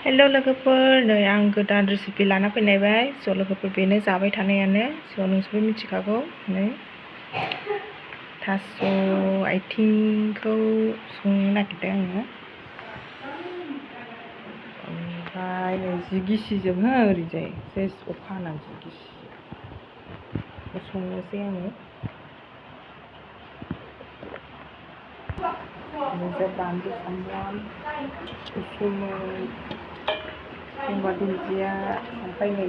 हेल' लोगोफोर, नै आं गोदान रेसिपि लाना फैनायबाय। स' लोगोफोर, बेनो जाबाय थानायानो। स' नोंसोरबो मिथिखागौ। नै थास' आथिंखौ संनो नागिरदों आङो। ओमफ्राय नै जि गिसिजों ओरैजाय सेस अखा हानानै जि गिसि संनोसै आङो। ओरैजाय बानलु सामब्राम उसुमै गंगार दुन्दिया ओमफ्राय नै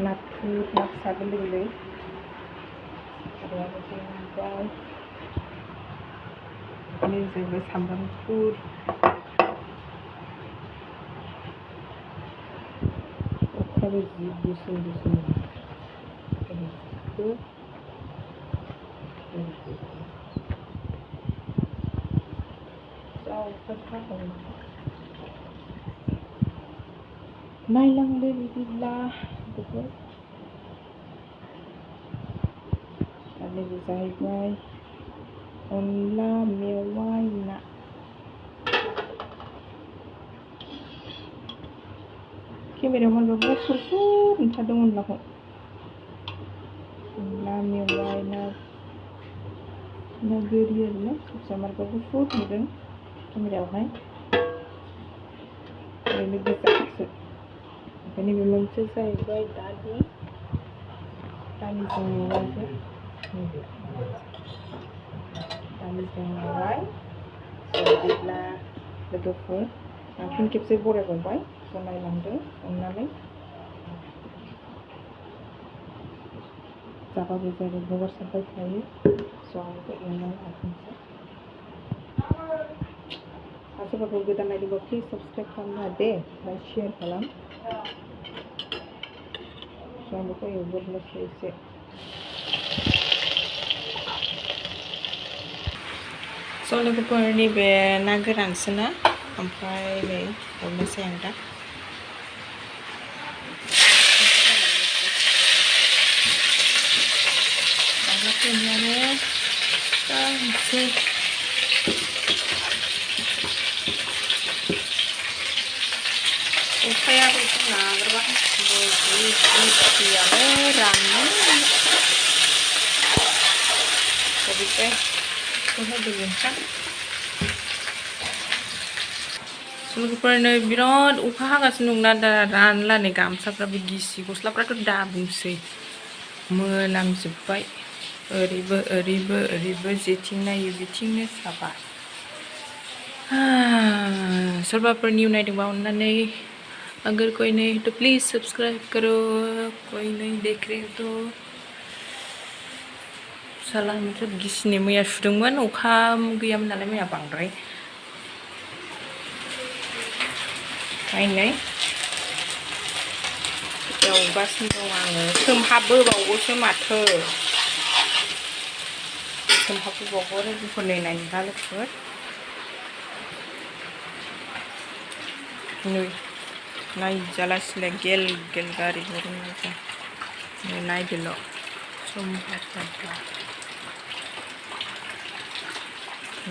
नाथुर ना फिसा गोरलै गोरलै ओमफ्राय जाहैबाय सामब्राम गुफुर अखाबो जि गुसुं गुसुं नायलांदो बिदिब्ला बेखौ आरो जाहैबाय अनला मेवाइ ना। केमेरायाव मानोबा गुफुर नुथारदों अनलाखौ। अनला मेवाइ ना गोरि आरोना सबसे मानोबा गुफुर नुदों केमेरायावहाय। ओरैनो गोजासो। ओमफ्राय नैबे मोनसे जाहैबाय दालिजों मेवाइजों दालिजों मेवाइ। बिदिब्ला लोगोफोर, आं फिन खेबसे बरायबावबाय। स' नायलांदो अननानै। जाबाबो जाबाय हगारसारबाय थायो। स' आं बेखौ एवनानै लाफिनसै। सोरबाफोर गोदान नायदोंबा प्लिज साबस्क्राइब खालामनो दे, ओमफ्राय शेयार खालाम। स' आं बेखौ एवग्रोनोसै एसे। स' लोगोफोर, नैबे ना गोरानसोना, ओमफ्राय नै हरनोसै आं दा। अखायाबो एसे नागारबाय दैयानो रानो लोगोफोर, नै बिराद अखा हागासिनो दंना दा, रानला नै गामसाफ्राबो गिसि, गस्लाफ्राथ' दा बुंसै मोनामजोब्बाय। ओरैबो ओरैबो ओरैबो जेथिं नायो बिथिंनो साबा। सोरबाफोर निउ नायदोंबा अननानै, अगर कोई नहीं तो प्लीज सब्सक्राइब करो, कोई नहीं देख रहे तो। साला मतलब गिसिनि मैया सुदोंमोन, अखा गैयामोन नालाय मैया बांद्राय। नायनाय एवगासिनो दं आङो। सोमहाबबोबावगौसो माथो। सोमहाबबोबावगौ लोगोफोर, नै नायनोबा लोगोफोर। नै नायजालासिनो गेल गेल गारि हरनायजों नै नायदोल' सोमहाबबाय।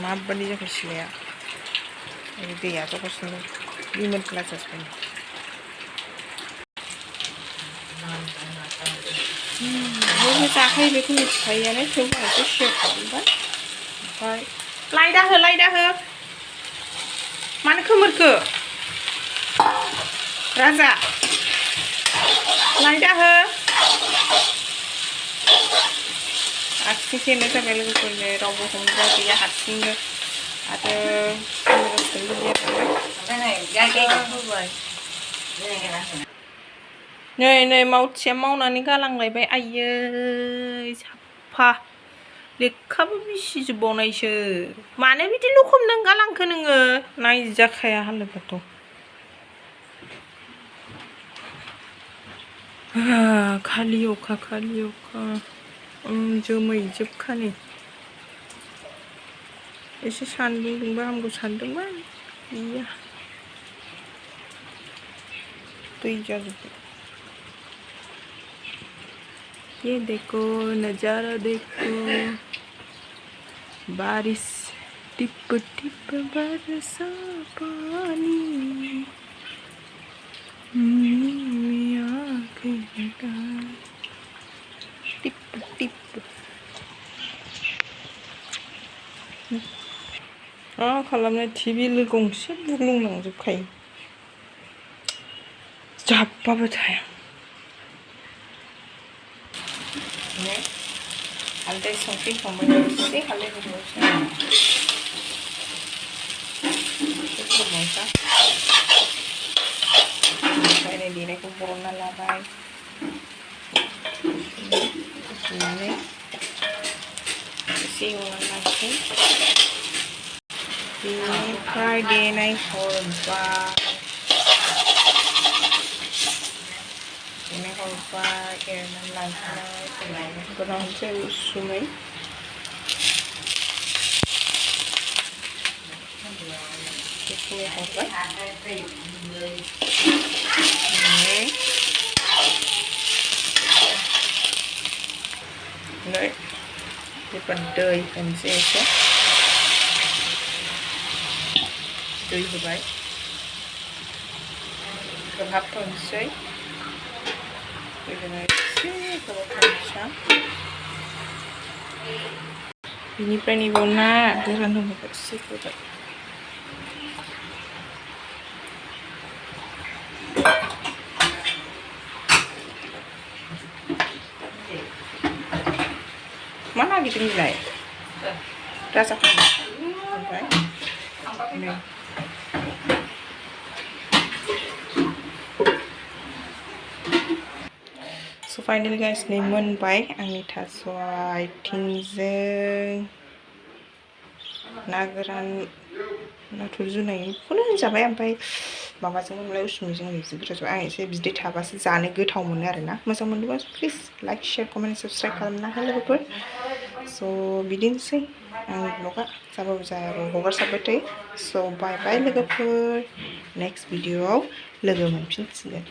माबायदि जाखो सिलाया, दैया जगासिनो लिमोनला जाजोब्बाय। बयबो जाखायो बेखौ मिथिखायोआनो, थेवबो आं एसे शेयार खालामबाय। ओमफ्राय लायदा हो मानो खोमोरखो राजा, लायदा हो। हारसिंसो जाबाय लोगोफोरनो, रावबो हमग्रा गैया, हारसिंनो। आरो नै मावथिया मावनानै गालांलायबाय। आयै साफा लेखाबो बिसिजोबबावनायसो। मानो बिदि लखबनानै गालांखो नोङो? नायजाखाया हालोदाथ'। खालि अखा जोमै जोबखानि। एसे सान्दुं दुंबा हामगौ सान्दोंमोन, गैया दै जाजोब्बाय। ये देखो नजारा देखो, बारिश टिप टिप बरसा पानी में आके लगा टिप टिप खालामनाय टिभि गंसे बुग्लुंलांजोबखायो जाब्बाबो थाया हालदै संख्रि संबाय एसे हालदै होबावसै ओमफ्राय नै देनायखौ बरनना लाबाय सुनानै एसे एवनानै लानोसै बेनिफ्राय देनाय हरबाय एरनानै लानोसै गोरानसै उसुमै बेखौ हरबाय नै बेफोर दै होनोसै एसे दै होबाय खोबहाबथ'नोसै बिदिनो एसे खोबहाबथ'नोसै बिनिफ्राय नैबाव ना गोरान दंबावो एसे होबाय मा नागिरदों बिलाय राजाखौ ओमफ्राय नै So finally guys, नै मोनबाय आंनि थास' आथिंजों ना गोरान नाथुर जुनायखौनो होनजाबाय ओमफ्राय माबाजों मोनलाय उसुमिजों जोबोद गोथाव आं एसे बिदै थाबासो जानो गोथाव मोनो आरोना मोजां मोनोबा please like share comment subscribe खालामना हो लोगोफोर स' बिदिनोसै आंनि ब्लगा जाबाबो जायाबो हगारसारबाय थायो स' बाय बाय लोगोफोर नेक्स्ट भिडिअआव लोगो मोनफिनसिगोन